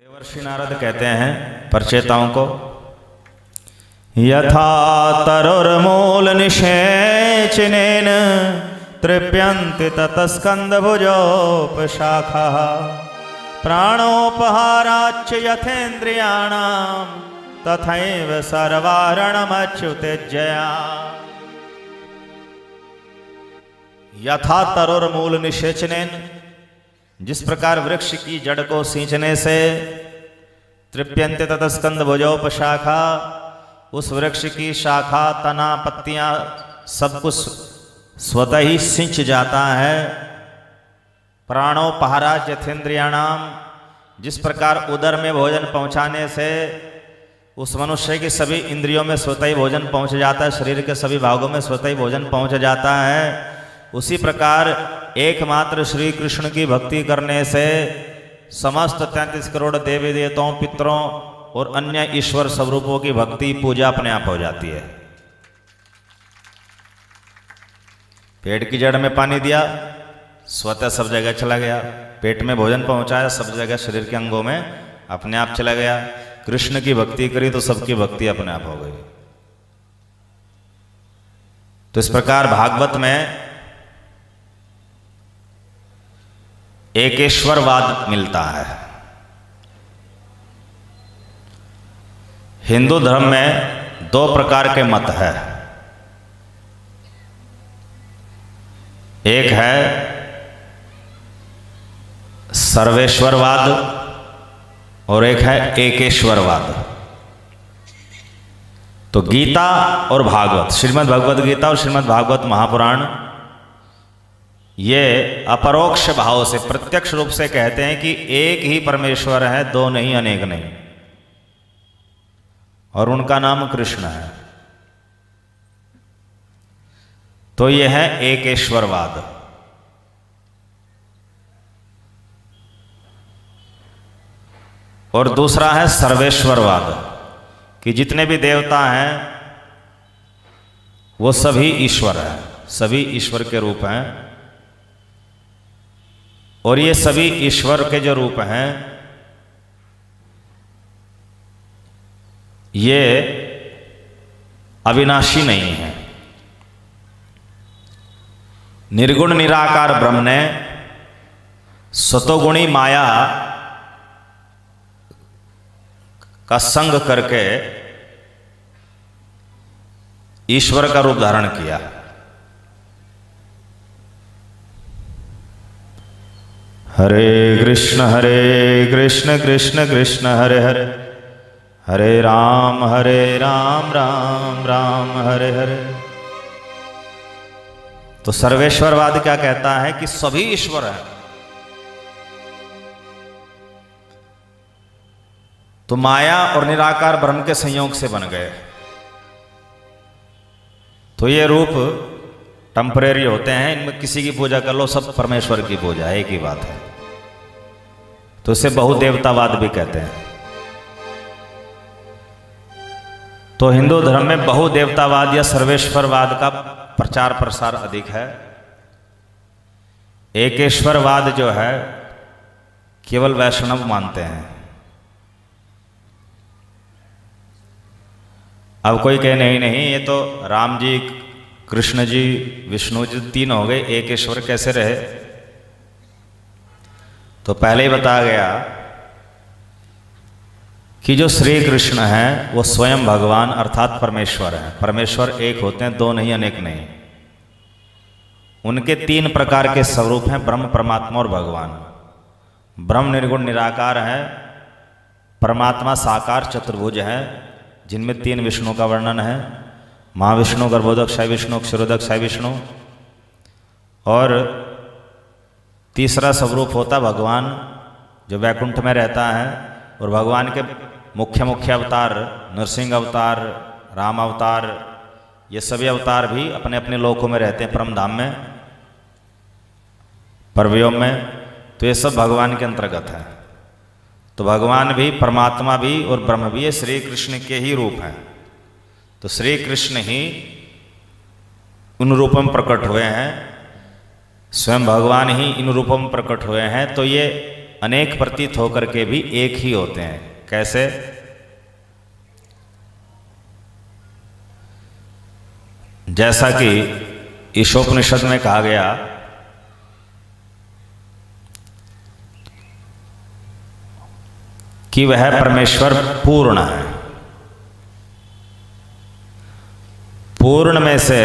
देवर्षि नारद कहते हैं परचेताओं को, यथा तरुर्मूल निषेचनेन तृप्यन्ति ततस्कन्धभुजोपशाखाः प्राणोपहाराच्च यथेन्द्रियाणां तथैव सर्वारणमच्युतेज्जया। यथा तरुर्मूल निषेचनेन, जिस प्रकार वृक्ष की जड़ को सींचने से तृप्यन्ते ततस्कंद भुजोपशाखा, उस वृक्ष की शाखा तना पत्तियां सब कुछ स्वतः ही सिंच जाता है। प्राणोपहारा यथेन्द्रियाणाम, जिस प्रकार उदर में भोजन पहुंचाने से उस मनुष्य की सभी इंद्रियों में स्वतः ही भोजन पहुंच जाता है, शरीर के सभी भागों में स्वतः ही भोजन पहुंच जाता है, उसी प्रकार एकमात्र श्री कृष्ण की भक्ति करने से समस्त 33 करोड़ देवी देवताओं, पितरों और अन्य ईश्वर स्वरूपों की भक्ति पूजा अपने आप हो जाती है। पेट की जड़ में पानी दिया, स्वतः सब जगह चला गया। पेट में भोजन पहुंचाया, सब जगह शरीर के अंगों में अपने आप चला गया। कृष्ण की भक्ति करी तो सबकी भक्ति अपने आप हो गई। तो इस प्रकार भागवत में एकेश्वरवाद मिलता है। हिंदू धर्म में दो प्रकार के मत है, एक है सर्वेश्वरवाद और एक है एकेश्वरवाद। तो गीता और भागवत, श्रीमद् भगवद गीता और श्रीमद् भागवत महापुराण, ये अपरोक्ष भाव से प्रत्यक्ष रूप से कहते हैं कि एक ही परमेश्वर है, दो नहीं, अनेक नहीं, और उनका नाम कृष्ण है। तो यह है एकेश्वरवाद। और दूसरा है सर्वेश्वरवाद, कि जितने भी देवता हैं वो सभी ईश्वर हैं, सभी ईश्वर के रूप हैं। और ये सभी ईश्वर के जो रूप हैं ये अविनाशी नहीं है। निर्गुण निराकार ब्रह्म ने सतोगुणी माया का संग करके ईश्वर का रूप धारण किया। हरे कृष्ण कृष्ण कृष्ण हरे हरे, हरे राम राम राम हरे हरे। तो सर्वेश्वरवाद क्या कहता है कि सभी ईश्वर हैं। तो माया और निराकार ब्रह्म के संयोग से बन गए। तो ये रूप टेम्परेरी होते हैं, इनमें किसी की पूजा कर लो, सब परमेश्वर की पूजा, एक ही बात है। तो इसे बहुदेवतावाद भी कहते हैं। तो हिंदू धर्म में बहुदेवतावाद या सर्वेश्वरवाद का प्रचार प्रसार अधिक है। एकेश्वरवाद जो है केवल वैष्णव मानते हैं। अब कोई कहे नहीं नहीं, ये तो राम जी, कृष्ण जी, विष्णु जी तीन हो गए, एक ईश्वर कैसे रहे? तो पहले ही बताया गया कि जो श्री कृष्ण हैं वो स्वयं भगवान अर्थात परमेश्वर हैं। परमेश्वर एक होते हैं, दो नहीं, अनेक नहीं। उनके तीन प्रकार के स्वरूप हैं, ब्रह्म, परमात्मा और भगवान। ब्रह्म निर्गुण निराकार है, परमात्मा साकार चतुर्भुज है, जिनमें तीन विष्णु का वर्णन है, महाविष्णु, गर्भोदक विष्णु, क्षीरोदक विष्णु। और तीसरा स्वरूप होता भगवान, जो वैकुंठ में रहता है। और भगवान के मुख्य मुख्य अवतार, नरसिंह अवतार, राम अवतार, ये सभी अवतार भी अपने अपने लोकों में रहते हैं, परम धाम में, परव्योम में। तो ये सब भगवान के अंतर्गत है। तो भगवान भी, परमात्मा भी और ब्रह्म भी ये श्री कृष्ण के ही रूप हैं। तो श्री कृष्ण ही उन रूपों में प्रकट हुए हैं, स्वयं भगवान ही इन रूपों में प्रकट हुए हैं। तो ये अनेक प्रतीत होकर के भी एक ही होते हैं। कैसे? जैसा कि ईशोपनिषद में कहा गया कि वह परमेश्वर पूर्ण है। पूर्ण में से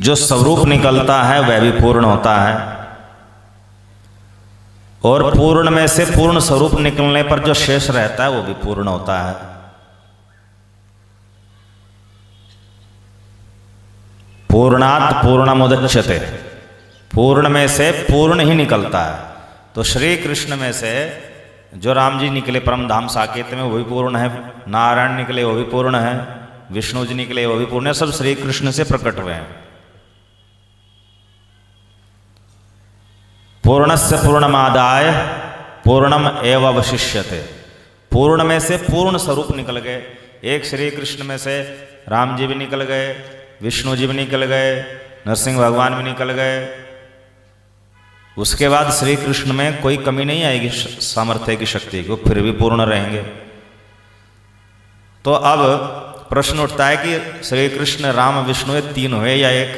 जो स्वरूप निकलता है वह भी पूर्ण होता है, और पूर्ण में से पूर्ण स्वरूप निकलने पर जो शेष रहता है वो भी पूर्ण होता है। पूर्णात् पूर्णमुदच्यते, पूर्ण में से पूर्ण ही निकलता है। तो श्री कृष्ण में से जो राम जी निकले परम धाम साकेत में वो भी पूर्ण है, नारायण निकले वो भी पूर्ण है, विष्णु जी निकले वो भी पूर्ण है, सब श्री कृष्ण से प्रकट हुए हैं। पूर्णस्य पूर्णमादाय पूर्णम एव अवशिष्यते, पूर्ण में से पूर्ण स्वरूप निकल गए। एक श्री कृष्ण में से राम जी भी निकल गए, विष्णु जी भी निकल गए, नरसिंह भगवान भी निकल गए। उसके बाद श्री कृष्ण में कोई कमी नहीं आएगी सामर्थ्य की, शक्ति की, वो फिर भी पूर्ण रहेंगे। तो अब प्रश्न उठता है कि श्री कृष्ण राम विष्णु ये तीन हुए या एक?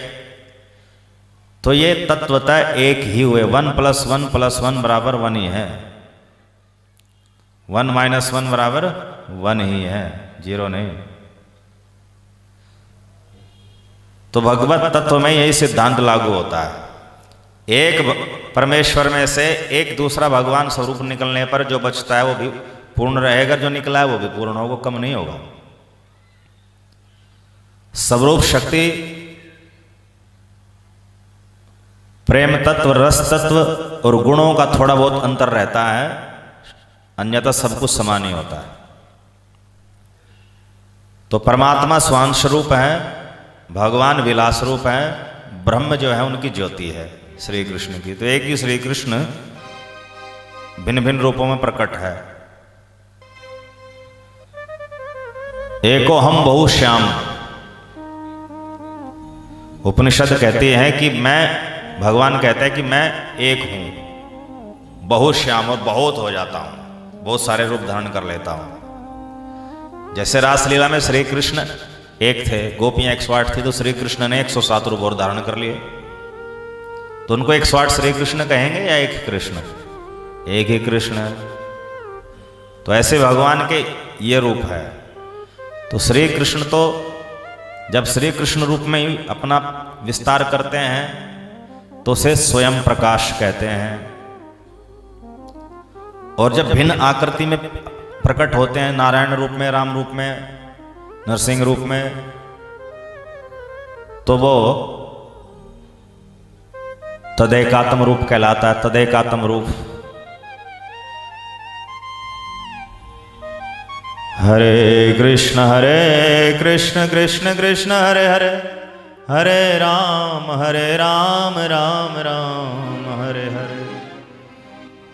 तो ये तत्वतः एक ही हुए। 1 + 1 + 1 बराबर 1 ही है, 1 - 1 बराबर 1 ही है, 0 नहीं। तो भगवत तत्व में यही सिद्धांत लागू होता है। एक परमेश्वर में से एक दूसरा भगवान स्वरूप निकलने पर जो बचता है वो भी पूर्ण रहेगा, जो निकला है वो भी पूर्ण होगा, कम नहीं होगा। स्वरूप शक्ति, प्रेम तत्व, रस तत्व और गुणों का थोड़ा बहुत अंतर रहता है, अन्यथा सब कुछ समान ही होता है। तो परमात्मा स्वांश रूप है, भगवान विलास रूप है, ब्रह्म जो है उनकी ज्योति है श्री कृष्ण की। तो एक ही श्री कृष्ण भिन्न भिन्न रूपों में प्रकट है। एको हम बहुश्याम, उपनिषद कहती है कि मैं, भगवान कहते हैं कि मैं एक हूं, बहुश्याम, और बहुत हो जाता हूं, बहुत सारे रूप धारण कर लेता हूं। जैसे रासलीला में श्री कृष्ण एक थे, गोपियां 108 थी, तो श्री कृष्ण ने 107 रूप और धारण कर लिए। तो उनको 108 श्री कृष्ण कहेंगे या एक ही कृष्ण? एक ही कृष्ण है। तो ऐसे भगवान के ये रूप है। तो श्री कृष्ण तो जब श्री कृष्ण रूप में ही अपना विस्तार करते हैं तो उसे स्वयं प्रकाश कहते हैं, और जब भिन्न आकृति में प्रकट होते हैं, नारायण रूप में, राम रूप में, नरसिंह रूप में, तो वो तदेकात्म रूप कहलाता है। तदेकात्म रूप। हरे कृष्ण कृष्ण कृष्ण हरे हरे, हरे राम राम राम हरे हरे।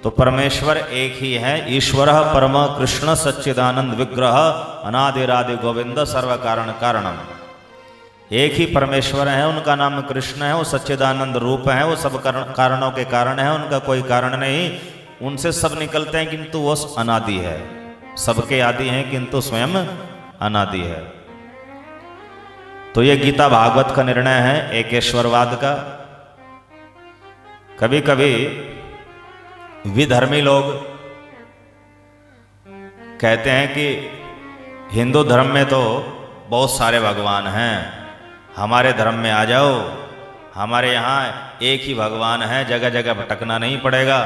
तो परमेश्वर एक ही है। ईश्वर परम कृष्ण सच्चिदानंद विग्रह अनादिरादि गोविंद सर्व कारण कारणम। एक ही परमेश्वर है, उनका नाम कृष्ण है, वो सच्चिदानंद रूप है, वो सब कारणों के कारण है, उनका कोई कारण नहीं। उनसे सब निकलते हैं किंतु वो अनादि है, सबके आदि हैं किंतु स्वयं अनादि है। तो ये गीता भागवत का निर्णय है एकेश्वरवाद का। कभी कभी विधर्मी लोग कहते हैं कि हिंदू धर्म में तो बहुत सारे भगवान हैं, हमारे धर्म में आ जाओ, हमारे यहाँ एक ही भगवान है, जगह जगह भटकना नहीं पड़ेगा।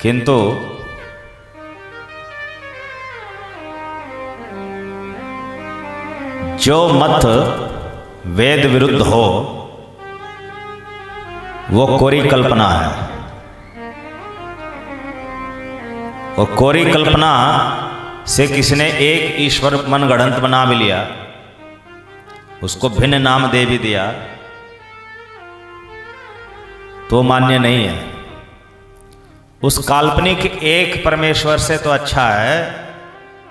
किंतु जो मत वेद विरुद्ध हो वो कोरी कल्पना है, और कोरी कल्पना से किसी ने एक ईश्वर मनगढ़ंत बना भी लिया, उसको भिन्न नाम दे भी दिया, तो मान्य नहीं है। उस काल्पनिक एक परमेश्वर से तो अच्छा है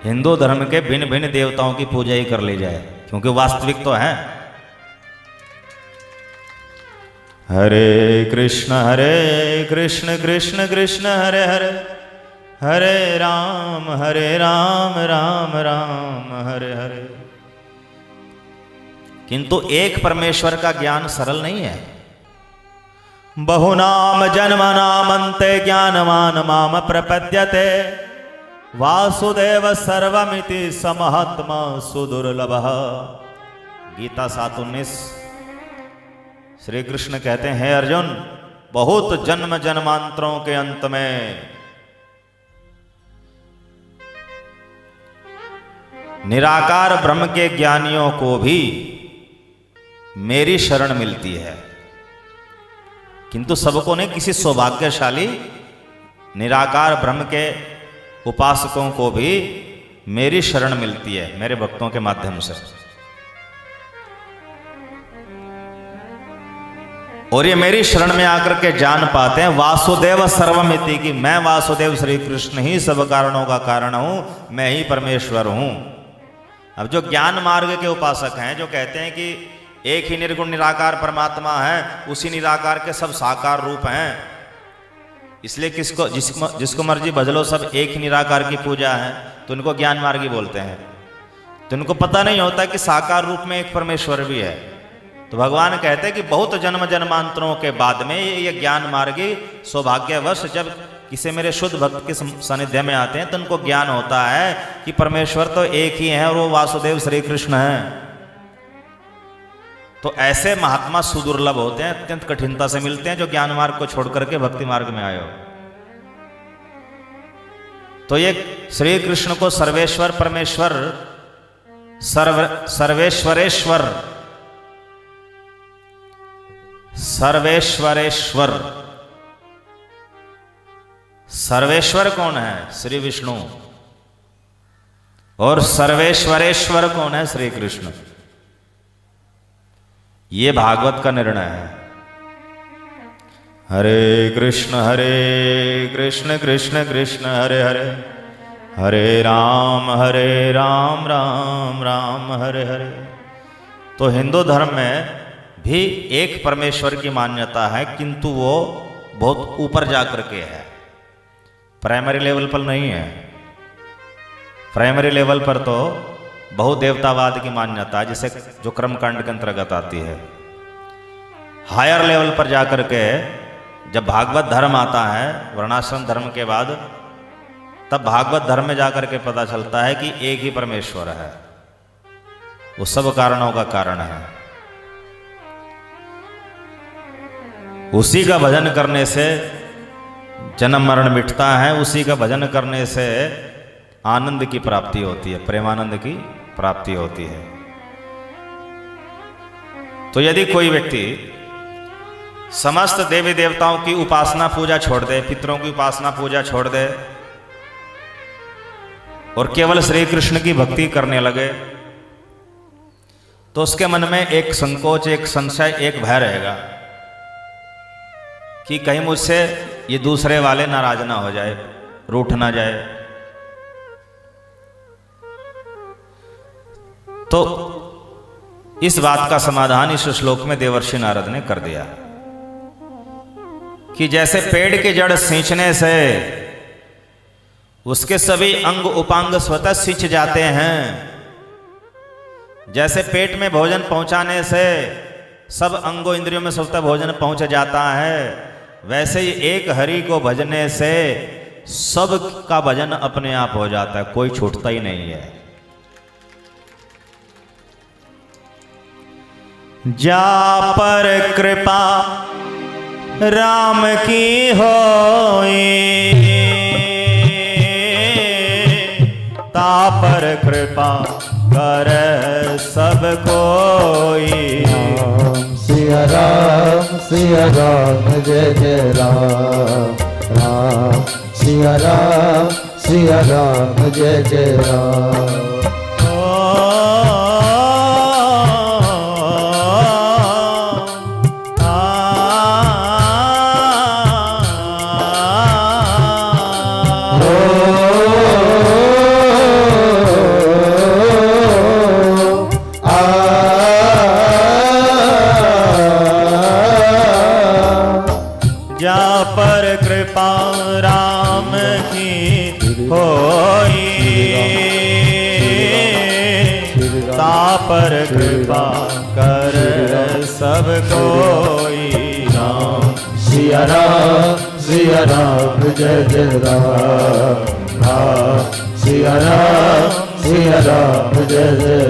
हिंदू धर्म के भिन्न भिन्न देवताओं की पूजा ही कर ली जाए, क्योंकि वास्तविक तो है। हरे कृष्ण कृष्ण कृष्ण हरे हरे, हरे राम राम राम हरे हरे। किंतु एक परमेश्वर का ज्ञान सरल नहीं है। बहुनाम जन्मनामन्ते ज्ञानवान माम प्रपद्यते, वासुदेव सर्वमिति समहात्मा सुदुर्लभः। गीता 7:19। श्री कृष्ण कहते हैं, हे अर्जुन, बहुत जन्म जन्मांतरों के अंत में निराकार ब्रह्म के ज्ञानियों को भी मेरी शरण मिलती है, किंतु सबको नहीं, किसी सौभाग्यशाली निराकार ब्रह्म के उपासकों को भी मेरी शरण मिलती है, मेरे भक्तों के माध्यम से। और ये मेरी शरण में आकर के जान पाते हैं वासुदेव सर्वमिति की, मैं वासुदेव श्री कृष्ण ही सब कारणों का कारण हूं, मैं ही परमेश्वर हूं। अब जो ज्ञान मार्ग के उपासक हैं, जो कहते हैं कि एक ही निर्गुण निराकार परमात्मा है, उसी निराकार के सब साकार रूप हैं, इसलिए जिसको मर्जी भजलो, सब एक ही निराकार की पूजा है, तो उनको ज्ञान मार्गी बोलते हैं। तो उनको पता नहीं होता कि साकार रूप में एक परमेश्वर भी है। तो भगवान कहते हैं कि बहुत जन्म जन्मांतरों के बाद में ये ज्ञान मार्गी सौभाग्यवश जब किसी मेरे शुद्ध भक्त के सानिध्य में आते हैं, तो उनको ज्ञान होता है कि परमेश्वर तो एक ही है और वो वासुदेव श्री कृष्ण है। तो ऐसे महात्मा सुदुर्लभ होते हैं, अत्यंत कठिनता से मिलते हैं, जो ज्ञान मार्ग को छोड़ करके भक्ति मार्ग में आए हो। तो ये श्री कृष्ण को सर्वेश्वर परमेश्वर, सर्वेश्वरेश्वर, सर्वेश्वरेश्वर, सर्वेश्वर कौन है? श्री विष्णु। और सर्वेश्वरेश्वर कौन है? श्री कृष्ण। ये भागवत का निर्णय है। हरे कृष्ण कृष्ण कृष्ण हरे हरे, हरे राम राम राम हरे हरे। तो हिंदू धर्म में भी एक परमेश्वर की मान्यता है, किंतु वो बहुत ऊपर जाकर के है, प्राइमरी लेवल पर नहीं है। प्राइमरी लेवल पर तो बहुदेवतावाद की मान्यता है, जिसे जो कर्मकांड के अंतर्गत आती है। हायर लेवल पर जाकर के जब भागवत धर्म आता है, वर्णाश्रम धर्म के बाद, तब भागवत धर्म में जाकर के पता चलता है कि एक ही परमेश्वर है, वो सब कारणों का कारण है। उसी का भजन करने से जन्म मरण मिटता है, उसी का भजन करने से आनंद की प्राप्ति होती है, प्रेमानंद की प्राप्ति होती है। तो यदि कोई व्यक्ति समस्त देवी देवताओं की उपासना पूजा छोड़ दे, पितरों की उपासना पूजा छोड़ दे और केवल श्री कृष्ण की भक्ति करने लगे, तो उसके मन में एक संकोच, एक संशय, एक भय रहेगा कि कहीं मुझसे ये दूसरे वाले नाराज ना हो जाए, रूठ ना जाए। तो इस बात का समाधान इस श्लोक में देवर्षि नारद ने कर दिया कि जैसे पेड़ की जड़ सींचने से उसके सभी अंग उपांग स्वतः सींच जाते हैं, जैसे पेट में भोजन पहुंचाने से सब अंगों इंद्रियों में स्वतः भोजन पहुंच जाता है, वैसे ही एक हरि को भजने से सब का भजन अपने आप हो जाता है, कोई छूटता ही नहीं है। जा पर कृपा राम की होई, ता पर कृपा कर सब कोई। सिया राम जय जय राम, राम सिया राम जय जय राम। जा पर कृपा राम की होई, ता पर कृपा कर सब कोई। राम सिया राम जय जय राम, राम सिया राम जय जय